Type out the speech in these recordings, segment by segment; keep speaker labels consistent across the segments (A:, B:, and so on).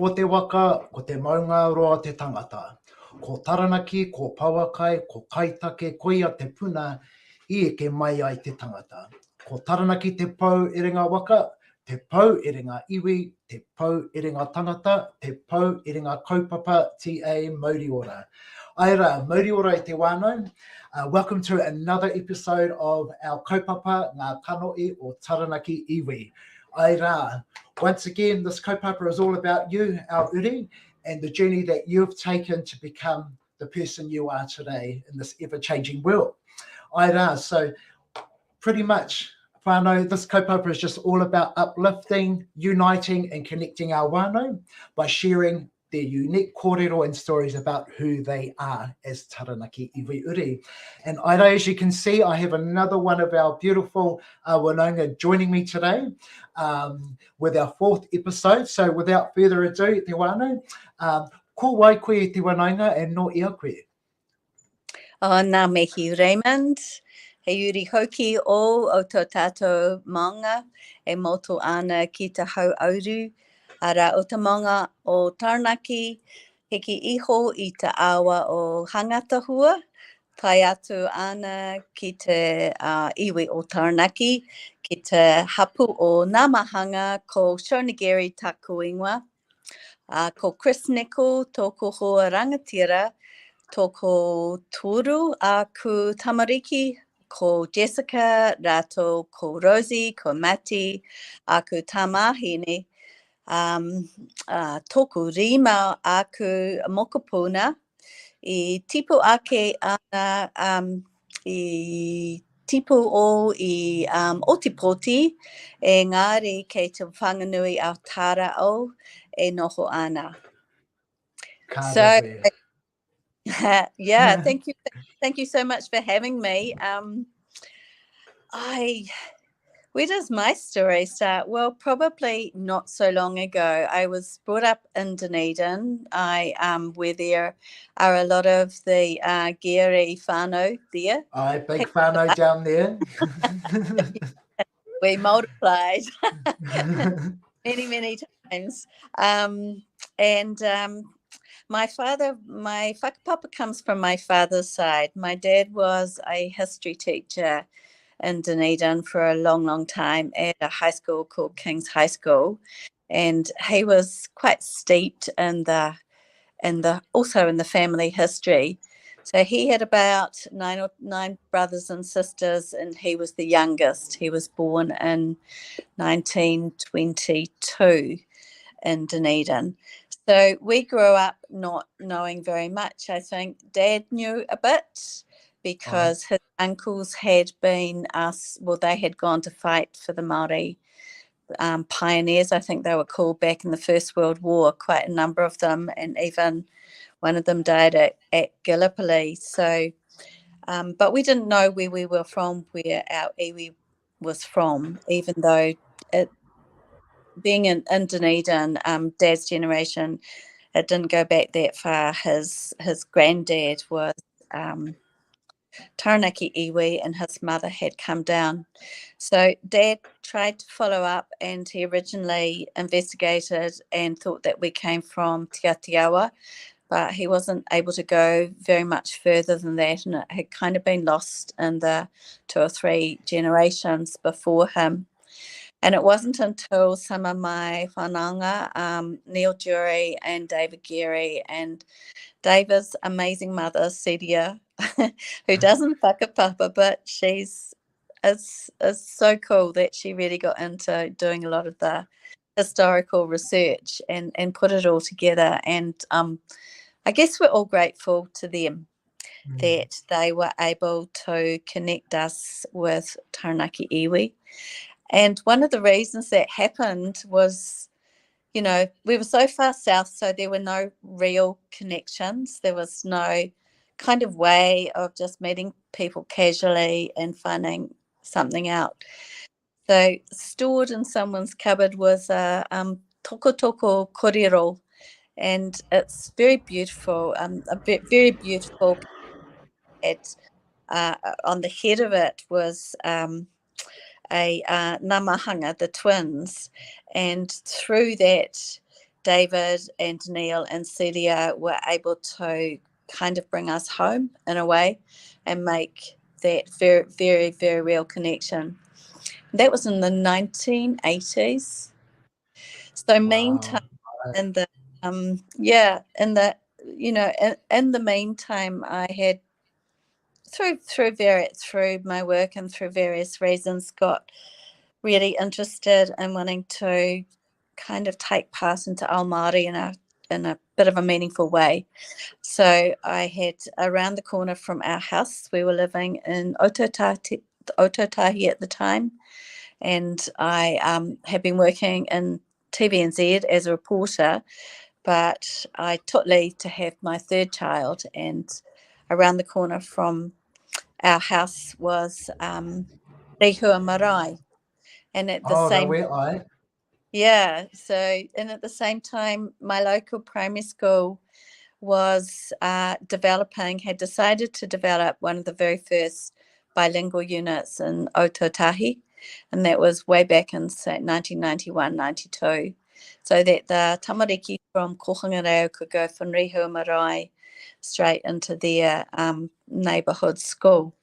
A: po te waka, ko te maunga roa te tangata. Ko Taranaki, ko Pawakai, ko Kaitake, ko ia te puna, I eke mai ai te tangata. Ko Taranaki te pau e ringa waka, te pau e ringa iwi, te pau e ringa tangata, te pau e ringa kaupapa, TA Mauri ora. Aira, Mauri ora I te wānau. Welcome to another episode of our kaupapa, Ngā Kanohi or Taranaki Iwi. Aira, once again, this kaupapa is all about you, our uri, and the journey that you've taken to become the person you are today in this ever-changing world. Aira, so pretty much, whānau, this kaupapa is just all about uplifting, uniting, and connecting our whānau by sharing their unique kōrero and stories about who they are as Taranaki Iwi uri. And Aira, as you can see, I have another one of our beautiful whanaunga joining me today with our fourth episode. So without further ado, te wānau, ko wai koe te whanaunga and no ia koe.
B: Nā mihi Raymond, he uri hoki o tō tātou maunga e motu ana ki te hau auru. Ara o te maunga o Taranaki, heki iho I te awa o hangatahua, pai atu ana ki te iwi o Taranaki, ki te hapu o Nāmahanga ko Shona Geary taku ingoa, ko Chris Nicol tōko hoa rangatira, tōko tūru ku tamariki, ko Jessica, rātou ko Rosie, ko Mati, ku tamahine, tōku rima aku mokopuna, I tipu ake ana I tipu o I otipoti, e ngāri kei te whanganui au tāra o e noho ana. So, yeah, thank you so much for having me. Where does my story start? Well, probably not so long ago. I was brought up in Dunedin. Where there are a lot of the Geary whānau there.
A: Aye, big whānau down there.
B: We multiplied many times. My whakapapa comes from my father's side. My dad was a history teacher in Dunedin for a long time at a high school called King's High School, and he was quite steeped in the also in the family history. So he had about nine brothers and sisters, and he was the youngest. He was born in 1922 in Dunedin. So we grew up not knowing very much. I think Dad knew a bit because his uncles had been they had gone to fight for the Māori pioneers. I think they were called back in the First World War, quite a number of them, and even one of them died at Gallipoli. So, but we didn't know where we were from, where our iwi was from, even though being in Dunedin, Dad's generation, it didn't go back that far. His granddad was Taranaki Iwi, and his mother had come down. So Dad tried to follow up, and he originally investigated and thought that we came from Tiatiawa, but he wasn't able to go very much further than that, and it had kind of been lost in the 2 or 3 generations before him. And it wasn't until some of my whanaunga, Neil Jury and David Geary, and David's amazing mother, Cedia, who doesn't whakapapa, but she's so cool that she really got into doing a lot of the historical research and put it all together. And I guess we're all grateful to them that they were able to connect us with Taranaki Iwi. And one of the reasons that happened was, we were so far south, so there were no real connections. There was no kind of way of just meeting people casually and finding something out. So stored in someone's cupboard was a toko kōrero, and it's very beautiful, very beautiful. On the head of it was a Nāmahanga, the twins, and through that David and Neil and Celia were able to kind of bring us home in a way and make that very, very, very real connection. That was in the 1980s. So meantime, in the in the meantime, I had through my work and through various reasons got really interested in wanting to kind of take part into Ao Māori in a bit of a meaningful way. So I had around the corner from our house, we were living in Ototahi at the time, and I had been working in TVNZ as a reporter, but I took leave to have my third child, and around the corner from our house was Rehua Marae. And at the at the same time, my local primary school was had decided to develop one of the very first bilingual units in Ototahi, and that was way back in 1991, 92, so that the tamariki from Kohanga could go from Rehua Marae straight into their neighbourhood school.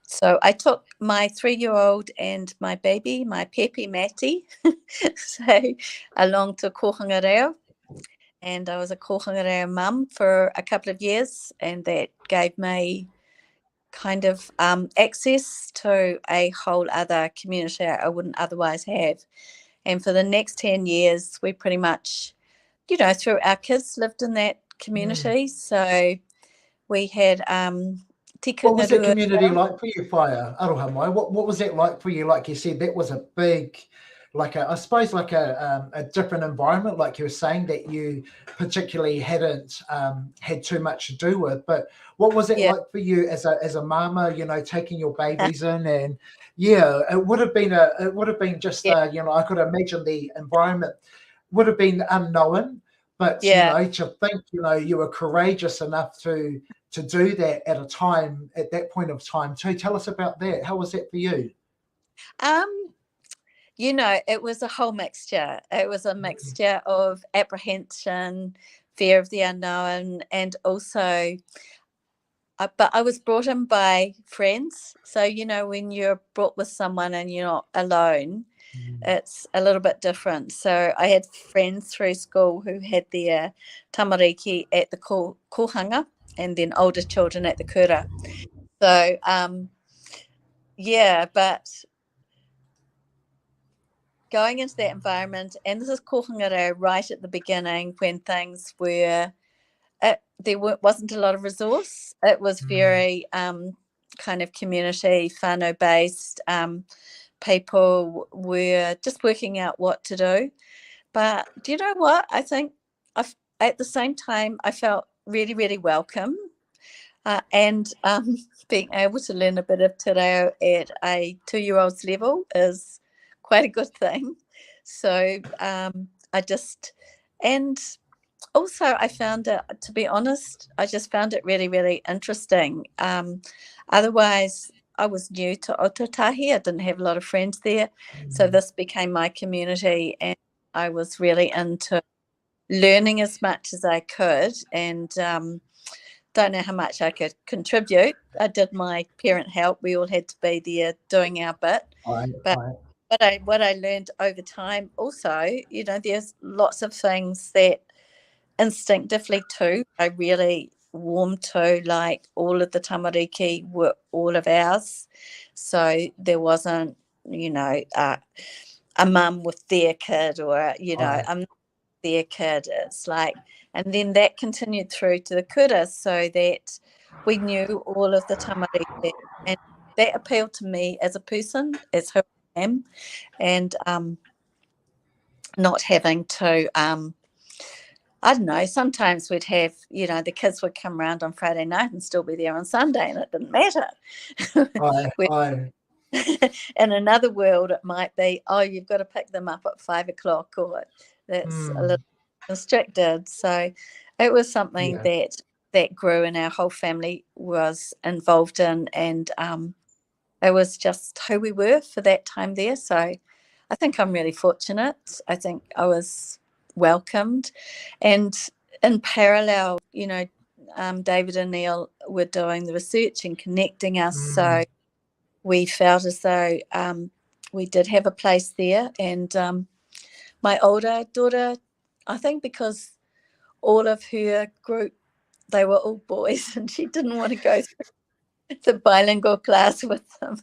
B: So I took my 3-year-old and my baby, my Pepe Matty, along to Kohanga, and I was a Kohanga mum for a couple of years, and that gave me kind of access to a whole other community I wouldn't otherwise have. And for the next 10 years, we pretty much, through our kids lived in that community. So we had
A: what was that community like for you, Whaia? Aroha mai. What was that like for you? Like you said, that was a big, I suppose a different environment, like you were saying, that you particularly hadn't had too much to do with. But what was it like for you as a mama, taking your babies in? And it would have been just I could imagine the environment would have been unknown, but to think you were courageous enough to do that at that point of time too. Tell us about that. How was that for you?
B: It was a whole mixture. It was a mixture of apprehension, fear of the unknown, and also, but I was brought in by friends. So, when you're brought with someone and you're not alone, it's a little bit different. So I had friends through school who had their tamariki at the kohanga, and then older children at the kura. So, but going into that environment, and this is kohanga right at the beginning when things were, there wasn't a lot of resource. It was very kind of community, whānau based. People were just working out what to do. But do you know what? I think at the same time, I felt really, really welcome. And being able to learn a bit of te reo at a 2-year-old's level is quite a good thing. So and also I found it, to be honest, I just found it really, really interesting. Otherwise, I was new to Ototahi. I didn't have a lot of friends there. So this became my community, and I was really into learning as much as I could, and don't know how much I could contribute. I did my parent help. We all had to be there doing our bit. What I learned over time also, there's lots of things that instinctively too I really warmed to, like all of the tamariki were all of ours. So there wasn't, a mum with their kid or, I'm their kid. It's like, and then that continued through to the kura, so that we knew all of the tamariki, and that appealed to me as a person, as who I am, and not having to I don't know, sometimes we'd have, the kids would come around on Friday night and still be there on Sunday, and it didn't matter. In another world, it might be, you've got to pick them up at 5 o'clock, or that's a little restricted. So it was something that grew, and our whole family was involved in, and it was just who we were for that time there. So I think I'm really fortunate. I think I was welcomed. And in parallel, you know, David and Neil were doing the research and connecting us. So we felt as though we did have a place there. And my older daughter, I think because all of her group, they were all boys, and she didn't want to go through the bilingual class with them.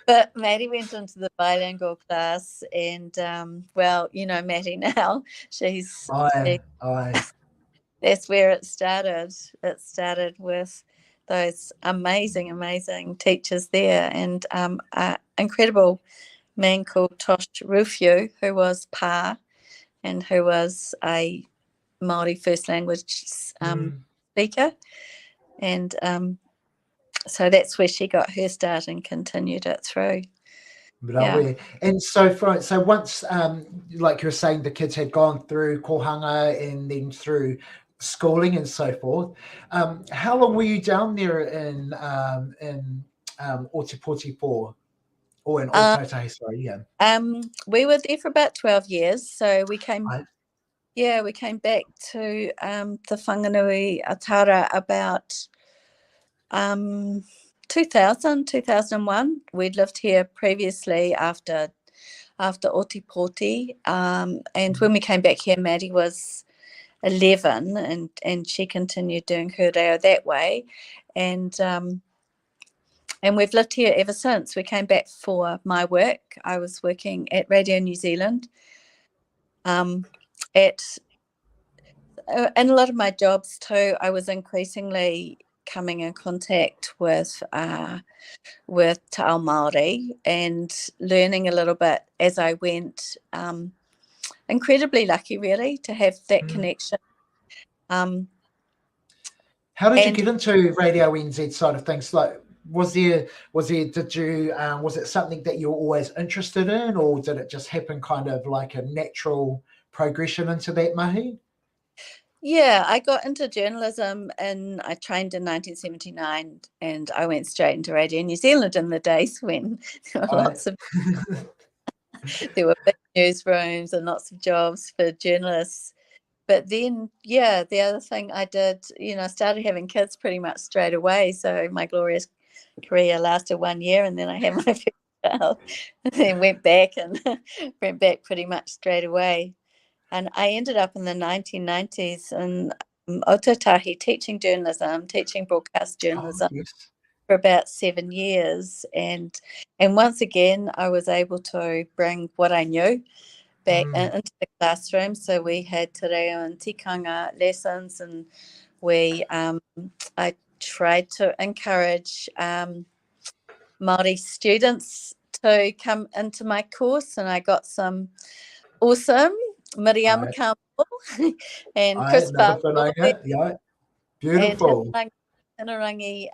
B: But Maddie went into the bilingual class, and well, you know Maddie now. That's where it started. It started with those amazing teachers there, and an incredible man called Tosh Rufio, who was Pa, and who was a Māori first language speaker, and so that's where she got her start and continued it through.
A: Yeah. And so once, like you were saying, the kids had gone through kohanga and then through schooling and so forth. How long were you down there in Otipoti for? Or in Otautahi, sorry, yeah.
B: We were there for about 12 years. So we came we came back to the Whanganui Atara about 2001. We'd lived here previously after Otipoti. And when we came back here, Maddie was 11, and she continued doing her reo that way. And we've lived here ever since. We came back for my work. I was working at Radio New Zealand. In a lot of my jobs too, I was increasingly coming in contact with Te Ao Māori and learning a little bit as I went. Incredibly lucky, really, to have that connection.
A: How did you get into Radio NZ side of things? Like, was it something that you were always interested in, or did it just happen kind of like a natural progression into that mahi?
B: Yeah, I got into journalism I trained in 1979, and I went straight into Radio New Zealand in the days when there were there were big newsrooms and lots of jobs for journalists. But then, yeah, the other thing I did, I started having kids pretty much straight away. So my glorious career lasted 1 year, and then I had my first child, and then went back pretty much straight away. And I ended up in the 1990s in Ōtautahi teaching journalism, teaching broadcast journalism for about 7 years. And once again, I was able to bring what I knew back into the classroom. So we had te reo and tikanga lessons, and I tried to encourage Māori students to come into my course, and I got some awesome Miriama Campbell and Chris Barlow,
A: beautiful,
B: and Hinarangi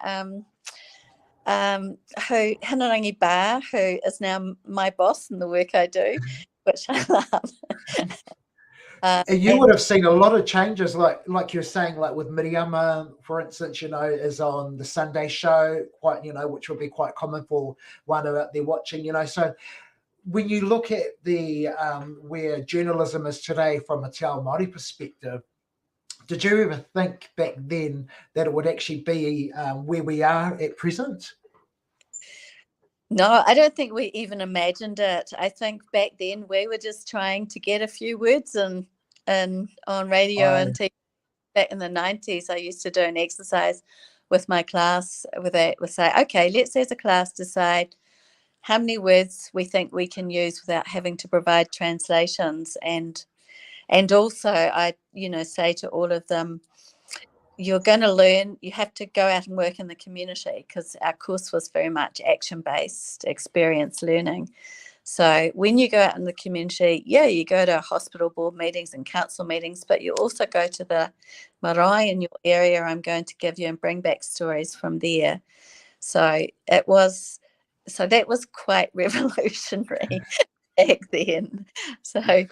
B: Hinarangi Bar, who is now my boss in the work I do, which I love.
A: And you would have seen a lot of changes, like you're saying, like with Miriama, for instance, is on the Sunday show, quite, which would be quite common for one out there watching, So when you look at the where journalism is today from a Te Ao Māori perspective, did you ever think back then that it would actually be where we are at present?
B: No, I don't think we even imagined it. I think back then we were just trying to get a few words in on radio and TV. Back in the 90s, I used to do an exercise with my class would say, okay, let's as a class decide how many words we think we can use without having to provide translations. And also I, say to all of them, you're going to learn, you have to go out and work in the community, because our course was very much action-based experience learning. So when you go out in the community, you go to hospital board meetings and council meetings, but you also go to the marae in your area. I'm going to give you and bring back stories from there. So that was quite revolutionary back then. So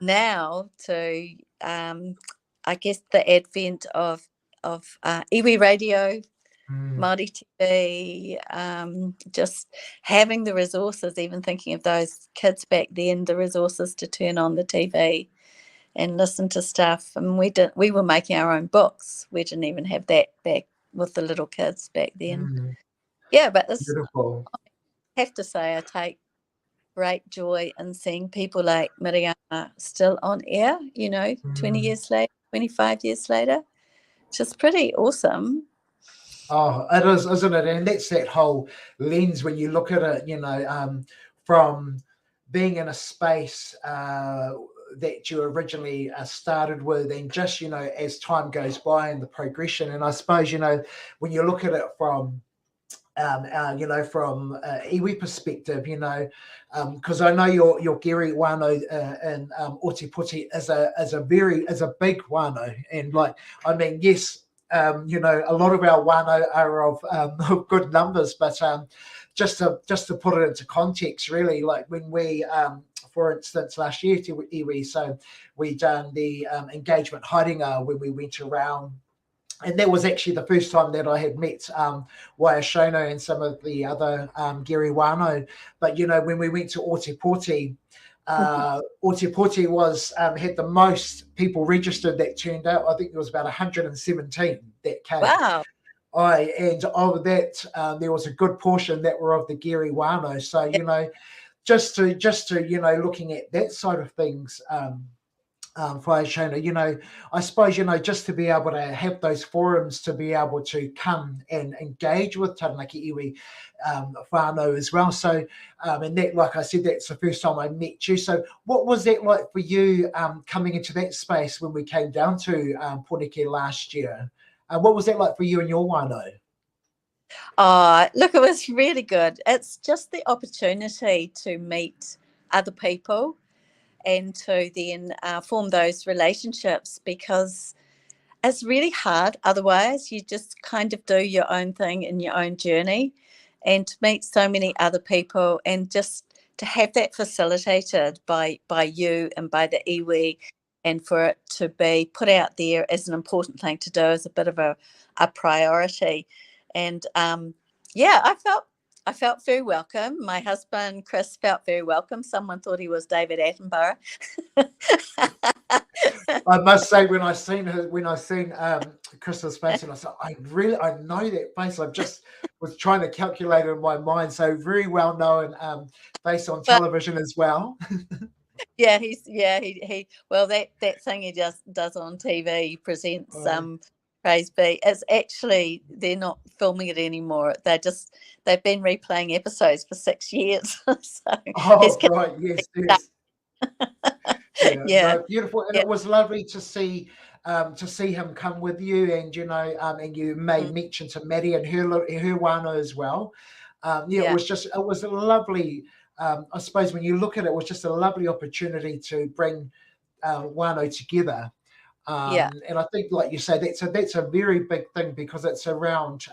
B: now to I guess the advent of Iwi radio Māori TV, just having the resources, even thinking of those kids back then, the resources to turn on the TV and listen to stuff. And we were making our own books. We didn't even have that back with the little kids back then. Yeah, but this,
A: Beautiful.
B: I have to say, I take great joy in seeing people like Miriama still on air, 20 years later, 25 years later. It's just pretty awesome.
A: Oh, it is, isn't it? And that's that whole lens when you look at it, from being in a space that you originally started with, and just, as time goes by and the progression. And I suppose, when you look at it from from iwi perspective, because I know your Geary whānau in Ōtepoti is a big whānau, and yes, a lot of our whānau are of good numbers, but just to put it into context, really, like when we, for instance, last year to iwi, so we done the engagement haringa when we went around. And that was actually the first time that I had met Shona and some of the other Geary whānau. But, when we went to Ōtepoti, Ōtepoti was had the most people registered that turned out. I think there was about 117 that came.
B: Wow.
A: And of that, there was a good portion that were of the Geary whānau. So, just to looking at that side of things, for Shona, I suppose, just to be able to have those forums to be able to come and engage with Taranaki Iwi whānau as well. So, and that, like I said, that's the first time I met you. So what was that like for you coming into that space when we came down to Poreke last year? What was that like for you and your whānau?
B: Look, it was really good. It's just the opportunity to meet other people and to then form those relationships, because it's really hard otherwise. You just kind of do your own thing in your own journey, and to meet so many other people and just to have that facilitated by you and by the iwi, and for it to be put out there as an important thing to do, as a bit of a priority. And I felt very welcome. My husband, Chris, felt very welcome. Someone thought he was David Attenborough.
A: I must say, when I seen Chris's face, and I said, I know that face. I just was trying to calculate it in my mind. So very well known face on television as well.
B: Yeah, that thing he just does on TV, he presents Praise Be. It's actually, they're not filming it anymore. They've been replaying episodes for 6 years. So
A: right, yes.
B: Yeah.
A: No, beautiful. And it was lovely to see him come with you, and and you made mention to Maddie and her whānau as well. It was a lovely, I suppose when you look at it, it was just a lovely opportunity to bring whānau together. And I think, like you say, that's a very big thing, because it's around,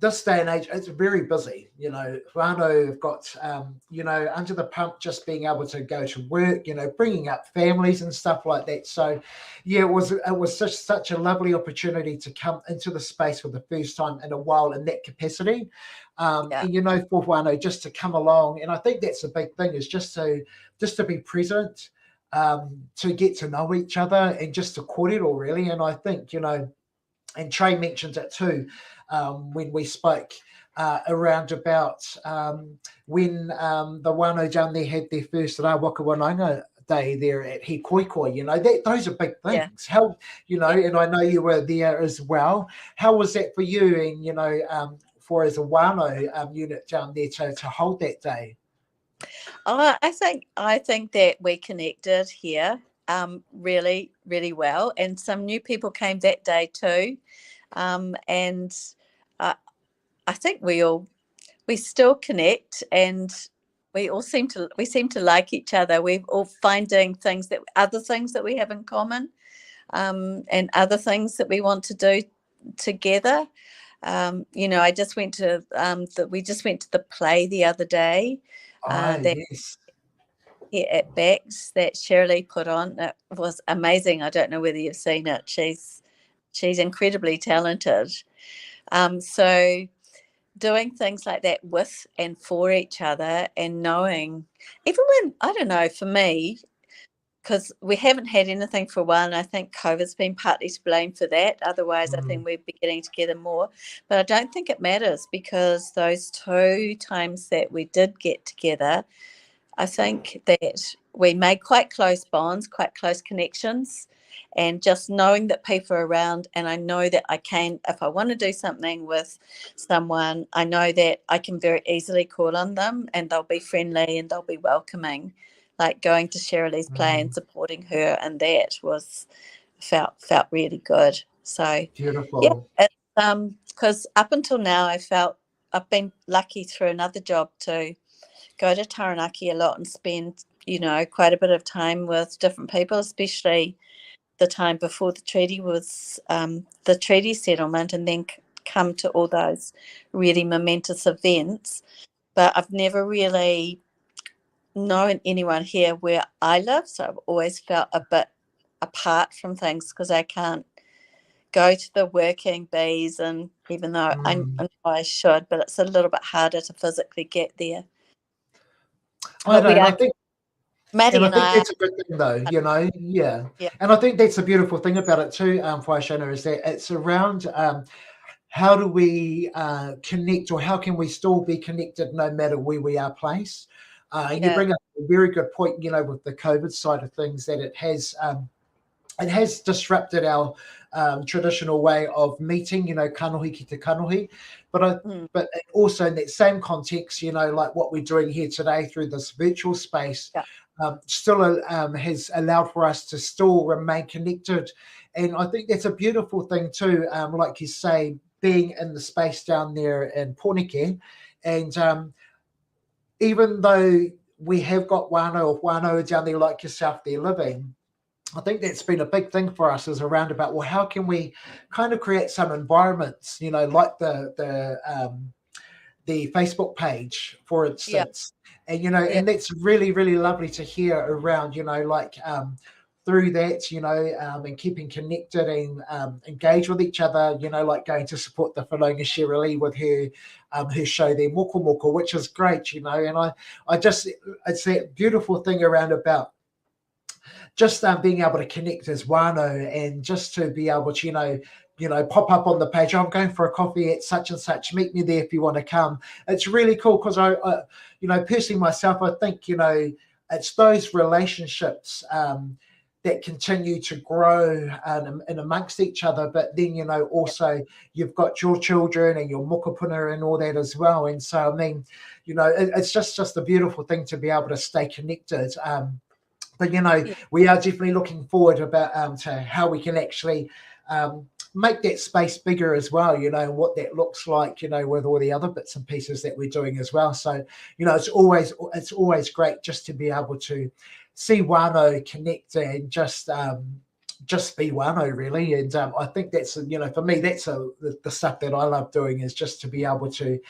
A: this day and age, it's very busy. Whānau have got, under the pump, just being able to go to work, bringing up families and stuff like that. So, it was such a lovely opportunity to come into the space for the first time in a while in that capacity. And, for Whānau just to come along. And I think that's a big thing, is just to be present, to get to know each other, and just to kōrero, really. And I think, and Trey mentioned it too, when we spoke around about when the whānau down there had their first whanaunga day there at He Koikoi, those are big things. Yeah. How, and I know you were there as well. How was that for you, and, for as a whānau unit down there to hold that day?
B: I think that we connected here really, really well, and some new people came that day too, and I think we still connect, and we seem to like each other. We're all finding other things that we have in common, and other things that we want to do together. I just went to we just went to the play the other day.
A: Yes.
B: Here at Bex that Shirley put on. It was amazing. I don't know whether you've seen it. She's she's incredibly talented. So doing things like that with and for each other, and knowing, even when, I don't know, for me, because we haven't had anything for a while, and I think COVID's been partly to blame for that. Otherwise, I think we'd be getting together more. But I don't think it matters, because those 2 times that we did get together, I think that we made quite close bonds, quite close connections, and just knowing that people are around, and I know that I can, if I want to do something with someone, I know that I can very easily call on them and they'll be friendly and they'll be welcoming. Like going to Shirley's play and supporting her, and that was felt really good. So
A: Beautiful.
B: yeah, because up until now I've been lucky through another job to go to Taranaki a lot and spend, quite a bit of time with different people, especially the time before the treaty was the treaty settlement, and then come to all those really momentous events. But I've never really known anyone here where I live, so I've always felt a bit apart from things, because I can't go to the working bees, and even though I know I should, but it's a little bit harder to physically get there. But we are, Maddie and I,
A: that's a good thing, though, yeah. And I think that's a beautiful thing about it too, Shona, is that it's around how do we connect, or how can we still be connected no matter where we are placed? And you bring up a very good point, with the COVID side of things, that it has disrupted our traditional way of meeting, kanohi ki te kanohi. But also in that same context, like what we're doing here today through this virtual space, still has allowed for us to still remain connected. And I think that's a beautiful thing too, like you say, being in the space down there in Pornike. And even though we have got whānau down there like yourself there living, I think that's been a big thing for us, is around about, well, how can we kind of create some environments, like the Facebook page, for instance. And, and that's really, really lovely to hear around, like through that, and keeping connected and engage with each other, like going to support the whanaunga Shirley with her show there, Muka, which is great, and I just, it's that beautiful thing around about just being able to connect as whānau, and just to be able to, pop up on the page, I'm going for a coffee at such and such, meet me there if you want to come. It's really cool, because I personally myself, I think, it's those relationships that continue to grow and amongst each other. But then, also you've got your children and your mokopuna and all that as well. And so, I mean, it's just a beautiful thing to be able to stay connected. But, we are definitely looking forward about to how we can actually make that space bigger as well, and what that looks like, with all the other bits and pieces that we're doing as well. So, it's always great just to be able to see whānau connect and just be whānau, really. And I think that's, for me, that's the stuff that I love doing, is just to be able to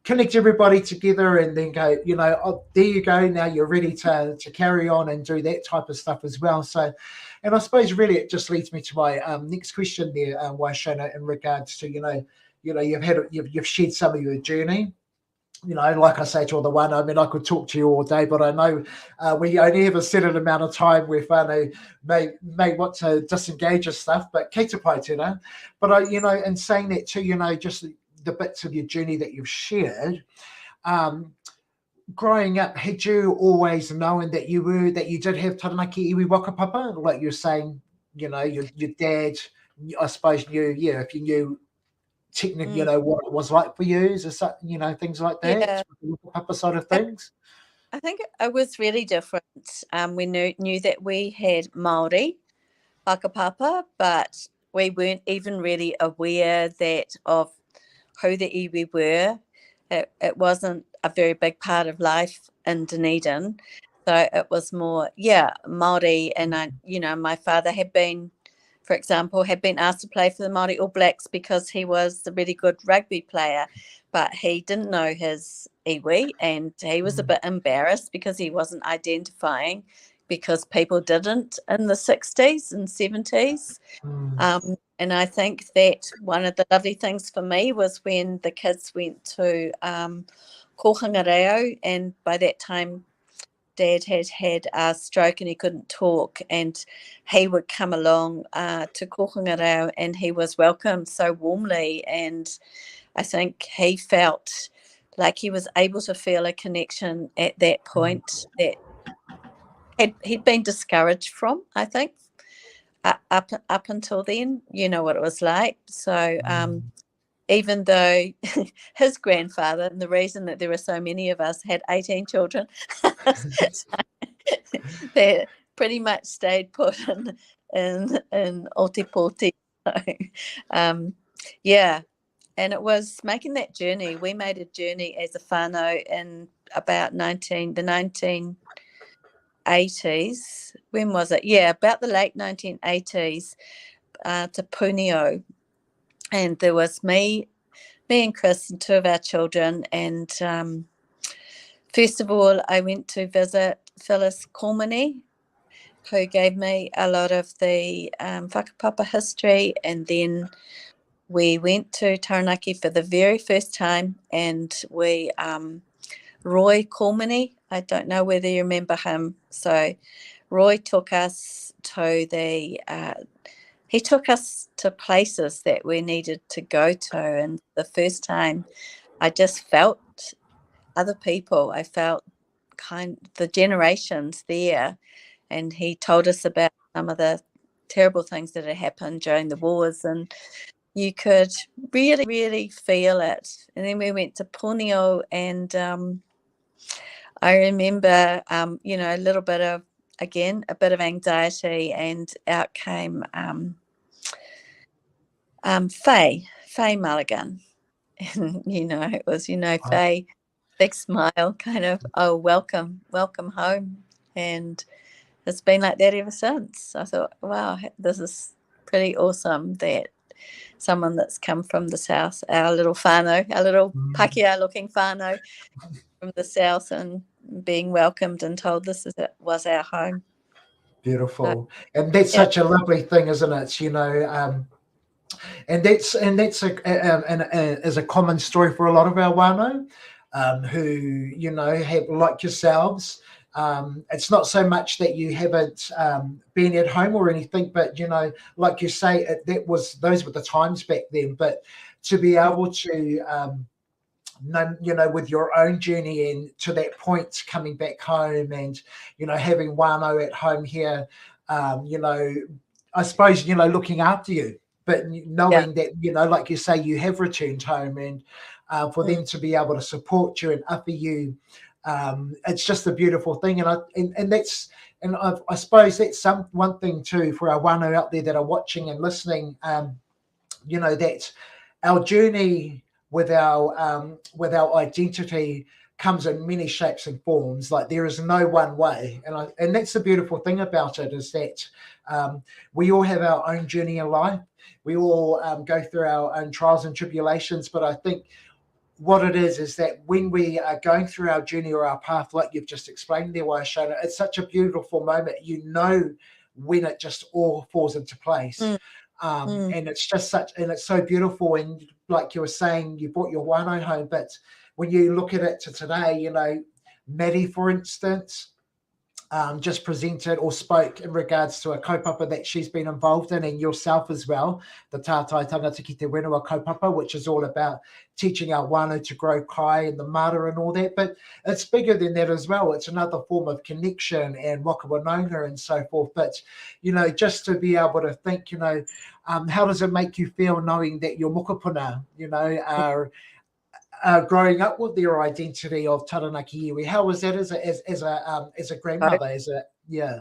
A: connect everybody together and then go, oh, there you go, now you're ready to carry on and do that type of stuff as well. So, and I suppose really it just leads me to my next question there, Shona, in regards to, you've shared some of your journey. Like I say to all the one, I mean, I could talk to you all day, but I know we only have a certain amount of time where whānau may want to disengage of stuff, but kei te pai tēnā. But, in saying that too, just the bits of your journey that you've shared, growing up, had you always known that you did have Taranaki Iwi whakapapa? Like you're saying, your dad, I suppose, knew, if you knew technically, what it was like for you, is that, things like that, the whakapapa side of things?
B: I think it was really different. We knew that we had Māori whakapapa, but we weren't even really aware of who the iwi were. It wasn't a very big part of life in Dunedin. So it was more, Māori. And my father had been, for example, asked to play for the Māori All Blacks because he was a really good rugby player, but he didn't know his iwi, and he was a bit embarrassed because he wasn't identifying because people didn't in the 60s and 70s. And I think that one of the lovely things for me was when the kids went to kohanga reo, and by that time Dad had a stroke and he couldn't talk, and he would come along to kohanga reo, and he was welcomed so warmly, and I think he felt like he was able to feel a connection at that point that he'd been discouraged from, I think, up until then. You know what it was like. So even though his grandfather, and the reason that there were so many of us, had 18 children, they pretty much stayed put in Otepoti. So, yeah. And it was making that journey. We made a journey as a whānau in about the 1980s. When was it? Yeah, about the late 1980s to Punio. And there was me and Chris and two of our children. And first of all, I went to visit Phyllis Cormany, who gave me a lot of the whakapapa history. And then we went to Taranaki for the very first time, and we, Roy Cormany, I don't know whether you remember him. So Roy took us to he took us to places that we needed to go to. And the first time I just felt other people. I felt the generations there. And he told us about some of the terrible things that had happened during the wars, and you could really, really feel it. And then we went to Punio, and I remember, a little bit of, again, a bit of anxiety, and out came Faye Mulligan. And, it was, Faye, big smile, kind of, oh, welcome home. And it's been like that ever since. I thought, wow, this is pretty awesome that someone that's come from the south, our little whānau, our little Pākehā-looking whānau from the south, and being welcomed and told this was our home.
A: Beautiful. And that's such a lovely thing, isn't it? And that's is a common story for a lot of our whānau who, have, like yourselves, it's not so much that you haven't been at home or anything, but, like you say, those were the times back then. But to be able to, with your own journey and to that point coming back home and, having whānau at home here, I suppose, looking after you, but knowing that, like you say, you have returned home, and for them to be able to support you and offer you, it's just a beautiful thing. And I suppose that's one thing too for our whānau out there that are watching and listening, that our journey with our identity comes in many shapes and forms. Like, there is no one way, and that's the beautiful thing about it, is that we all have our own journey in life. We all go through our own trials and tribulations, but I think what it is that when we are going through our journey or our path, like you've just explained there, Shona, it's such a beautiful moment. When it just all falls into place. And it's just and it's so beautiful. And like you were saying, you brought your whānau home, but when you look at it to today, Maddie, for instance, just presented or spoke in regards to a kaupapa that she's been involved in, and yourself as well, the Tātai Tangata Ki Te Whenua kaupapa, which is all about teaching our whānau to grow kai and the mara and all that. But it's bigger than that as well. It's another form of connection and waka whanaunga and so forth. But, just to be able to think, how does it make you feel knowing that your mokopuna, are growing up with their identity of Taranaki Iwi? How was that as a grandmother?
B: Yeah.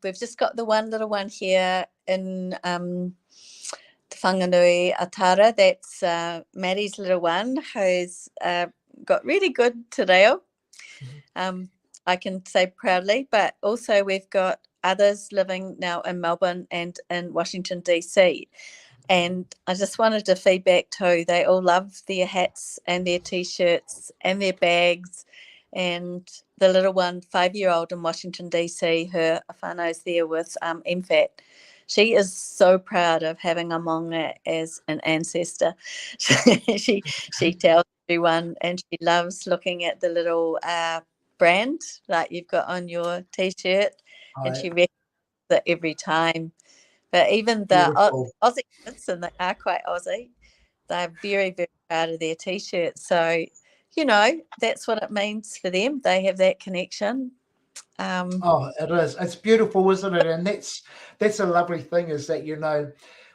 B: We've just got the one little one here in Te Whanganui Atara. That's Maddie's little one, who's got really good te reo. I can say proudly, but also we've got others living now in Melbourne and in Washington, DC. And I just wanted to feedback too, they all love their hats and their T-shirts and their bags. And the little one, 5-year-old in Washington, D.C., her whānau's there with MFAT. She is so proud of having a maunga as an ancestor. she tells everyone, and she loves looking at the little brand like you've got on your T-shirt, and she recognizes it every time. But even the Aussie kids, and they are quite Aussie, they're very, very proud of their T-shirts. So, you know, that's what it means for them. They have that connection.
A: It is. It's beautiful, isn't it? And that's a lovely thing, is that, you know,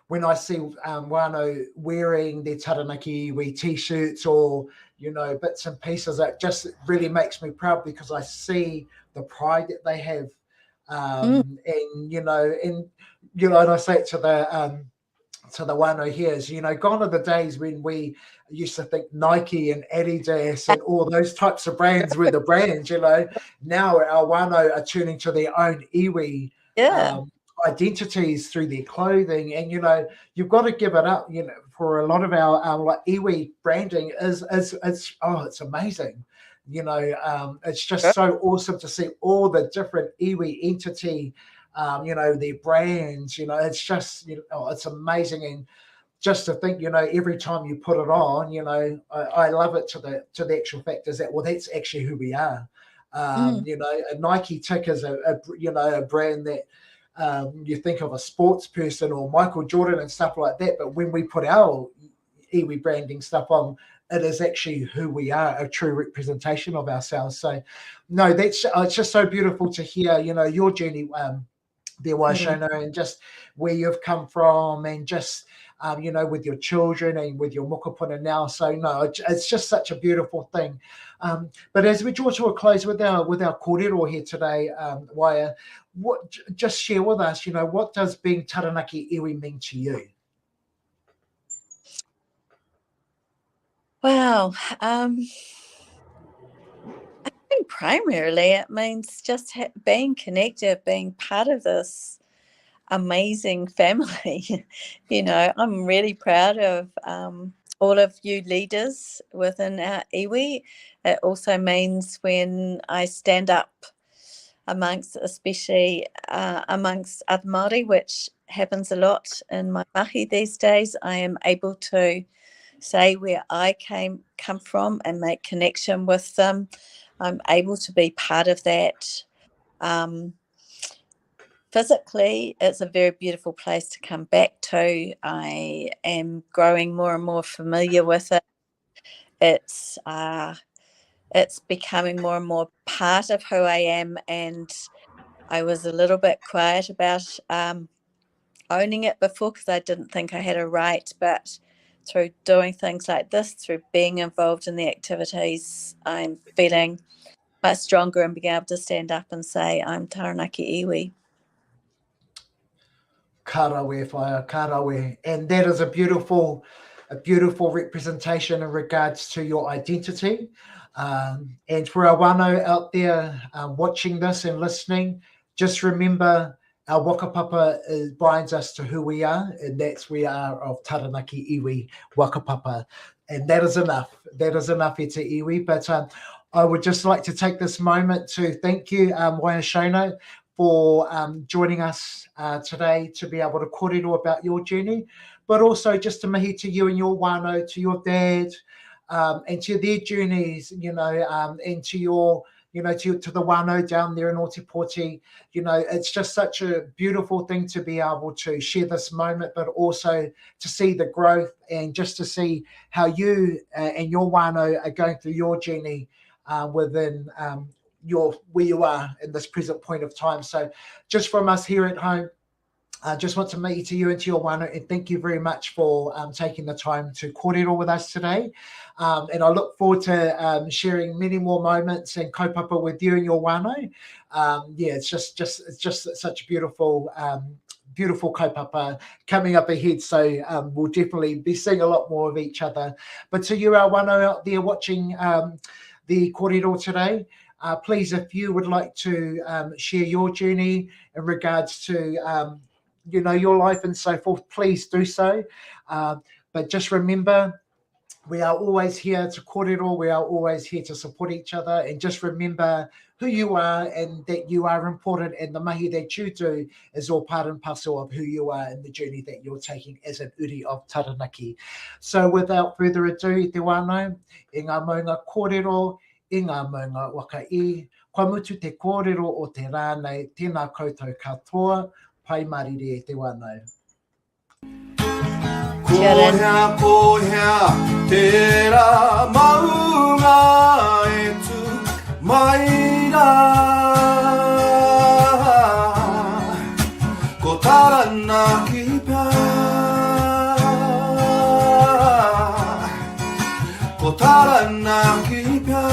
A: when I see whānau wearing their Taranaki Iwi T-shirts or, you know, bits and pieces, it just really makes me proud, because I see the pride that they have. And, you know, and I say it to the whānau here is, you know, gone are the days when we used to think Nike and Adidas and all those types of brands were the brands, you know. Now our whānau are turning to their own iwi identities through their clothing. And, you know, you've got to give it up, you know, for a lot of our like iwi branding is it's amazing. You know, it's just so awesome to see all the different iwi entity, you know, their brands, you know, it's just, you know, it's amazing. And just to think, you know, every time you put it on, you know, I love it to the actual fact is that, well, that's actually who we are. You know, a Nike tick is you know, a brand that you think of a sports person or Michael Jordan and stuff like that. But when we put our iwi branding stuff on, it is actually who we are, a true representation of ourselves. So, no, that's it's just so beautiful to hear, you know, your journey there, Shona, and just where you've come from, and just you know, with your children and with your mokopuna now. So no, it's just such a beautiful thing. But as we draw to a close with our kōrero here today, Waia, just share with us, you know, what does being Taranaki Iwi mean to you?
B: Wow. I think primarily it means just being connected, being part of this amazing family. You know, I'm really proud of all of you leaders within our iwi. It also means when I stand up especially amongst other Māori, which happens a lot in my mahi these days, I am able to say where I come from and make connection with them. I'm able to be part of that. Physically, it's a very beautiful place to come back to. I am growing more and more familiar with it. It's becoming more and more part of who I am, and I was a little bit quiet about owning it before because I didn't think I had a right, but through doing things like this, through being involved in the activities, I'm feeling much stronger and being able to stand up and say, I'm Taranaki Iwi.
A: Karawe whaia, karawe. And that is a beautiful representation in regards to your identity. And for our whānau out there watching this and listening, just remember our wakapapa binds us to who we are, and that's we are of Taranaki Iwi wakapapa. And that is enough. That is enough e te iwi. But I would just like to take this moment to thank you, Waia Shona, for joining us today to be able to kōrero about your journey, but also just to mihi to you and your whānau, to your dad, and to their journeys, you know, and to your, you know, to the whānau down there in Otipoti. You know, it's just such a beautiful thing to be able to share this moment, but also to see the growth and just to see how you and your whānau are going through your journey within where you are in this present point of time. So just from us here at home, I just want to meet you and to your whānau, and thank you very much for taking the time to kōrero with us today. And I look forward to sharing many more moments and kaupapa with you and your whānau. Yeah, it's just such a beautiful kaupapa coming up ahead. So we'll definitely be seeing a lot more of each other. But to you, our whānau out there watching the kōrero today, please, if you would like to share your journey in regards to you know, your life and so forth, please do so. But just remember, We are always here to kōrero, we are always here to support each other, and just remember who you are and that you are important, and the mahi that you do is all part and parcel of who you are and the journey that you're taking as an uri of Taranaki. So without further ado, i te wānau, i ngā maunga kōrero, i ngā maunga waka I, kua mutu te kōrero o te rānei, tēnā koutou katoa, pai mariri e te wānau.
C: Kohea, kohea, tērā maunga e tu maira. Ko Taranaki pia, ko Taranaki pia.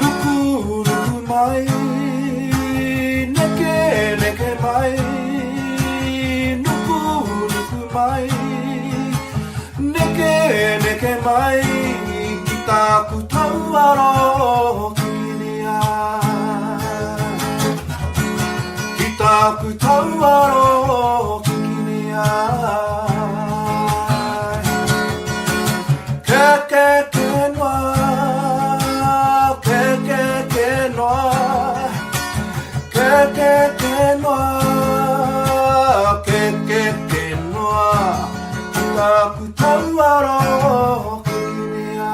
C: Nuku, nuku mai, neke, neke mai. Neke mai ki tāku tauaro kinia. Ki tāku tauaro kinia. Ke noa, ke noa, ke noa, ke noa. Ki tāku tauaro